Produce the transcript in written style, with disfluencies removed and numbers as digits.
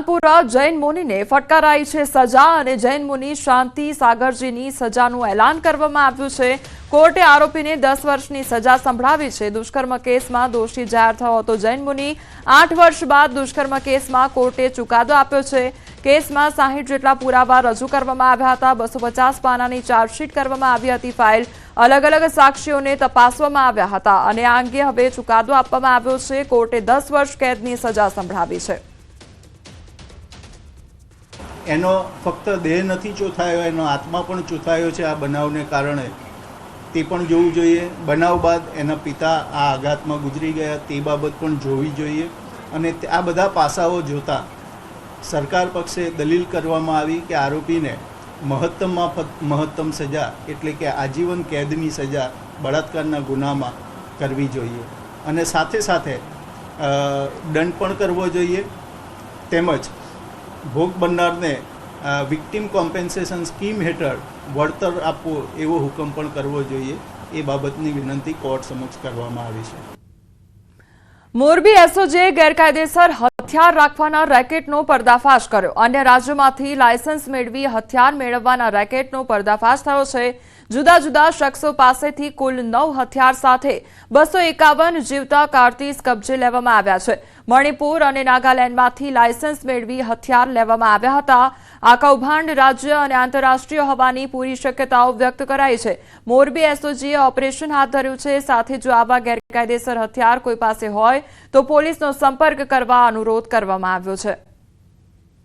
રામપુરા જૈન મુનિને ફટકારાઈ છે સજા અને જૈન મુનિ શાંતિ સાગરજીની સજાનું એલાન કરવામાં આવ્યું છે। કોર્ટે આરોપીને 10 વર્ષની સજા સંભળાવી છે। દુષ્કર્મ કેસમાં દોષી જાહેર થયો હતો જૈન મુનિ 8 વર્ષ બાદ દુષ્કર્મ કેસમાં કોર્ટે ચુકાદો આપ્યો છે। કેસમાં 60 જેટલા પુરાવા રજૂ કરવામાં આવ્યા હતા। 250 પાનાની ચાર્જશીટ કરવામાં આવી હતી। ફાઇલ अलग अलग साक्षीओने तपासवामां આવ્યા હતા અને આ અંગે હવે ચુકાદો આપવામાં આવ્યો છે। કોર્ટે 10 વર્ષ કેદની સજા સંભળાવી છે। એનો ફક્ત દેહ નથી ચોથાયો, એનો આત્મા પણ ચોથાયો છે આ બનાવને કારણે। તે પણ જોવું જોઈએ। બનાવ બાદ એના પિતા આ આઘાતમાં ગુજરી ગયા તે બાબત પણ જોવી જોઈએ અને આ બધા પાસાઓ જોતા સરકાર પક્ષે દલીલ કરવામાં આવી કે આરોપીને મહત્તમમાં મહત્તમ સજા એટલે કે આજીવન કેદની સજા બળાત્કારના ગુનામાં કરવી જોઈએ અને સાથે સાથે દંડ પણ કરવો જોઈએ તેમજ ભોગ બનનારને વિક્ટિમ કોમ્પેન્સેશન સ્કીમ હેઠળ વળતર આપવો એવો હુકમ પણ કરવો જોઈએ। એ બાબતની વિનંતી કોર્ટ સમક્ષ કરવામાં આવી છે। મોરબી એસઓજીએ ગેરકાયદેસર હથિયાર રાખવાના રેકેટનો પર્દાફાશ કર્યો। અન્ય રાજ્યોમાંથી લાયસન્સ મેળવી હથિયાર મેળવવાના રેકેટનો પર્દાફાશ થયો છે। જુદા જુદા શખ્સો પાસેથી કુલ 9 હથિયાર સાથે 251 જીવતા કારતીસ કબજે લેવામાં આવ્યા છે। મણિપુર અને નાગાલેન્ડમાંથી લાયસન્સ મેળવી હથિયાર લેવામાં આવ્યા હતા। આ કૌભાંડ રાજ્ય અને આંતરરાષ્ટ્રીય હોવાની પૂરી શક્યતાઓ વ્યક્ત કરાઈ છે। મોરબી એસઓજીએ ઓપરેશન હાથ ધર્યું છે। સાથે જો આવા ગેરકાયદેસર હથિયાર કોઈ પાસે હોય તો પોલીસનો સંપર્ક કરવા અનુરોધ કરવામાં આવ્યો છે।